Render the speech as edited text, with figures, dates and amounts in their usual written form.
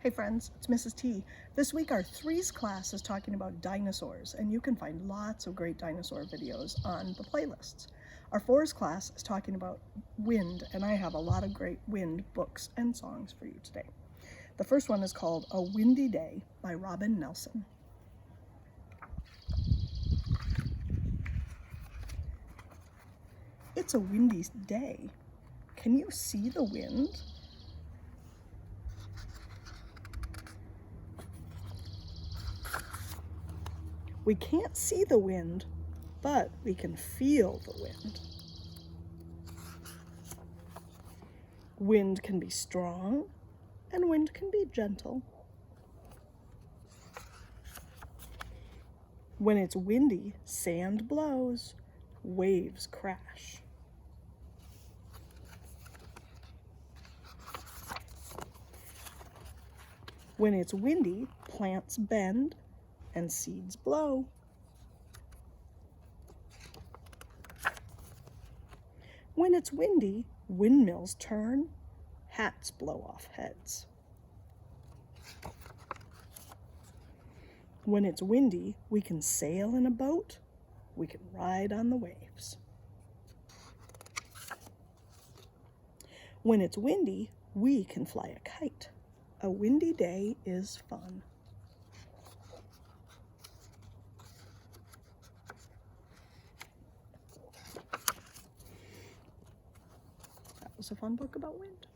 Hey friends, it's Mrs. T. This week our threes class is talking about dinosaurs, and you can find lots of great dinosaur videos on the playlists. Our fours class is talking about wind, and I have a lot of great wind books and songs for you today. The first one is called A Windy Day by Robin Nelson. It's a windy day. Can you see the wind? We can't see the wind, but we can feel the wind. Wind can be strong, and wind can be gentle. When it's windy, sand blows, waves crash. When it's windy, plants bend and seeds blow. When it's windy, windmills turn, hats blow off heads. When it's windy, we can sail in a boat, we can ride on the waves. When it's windy, we can fly a kite. A windy day is fun. That was a fun book about wind.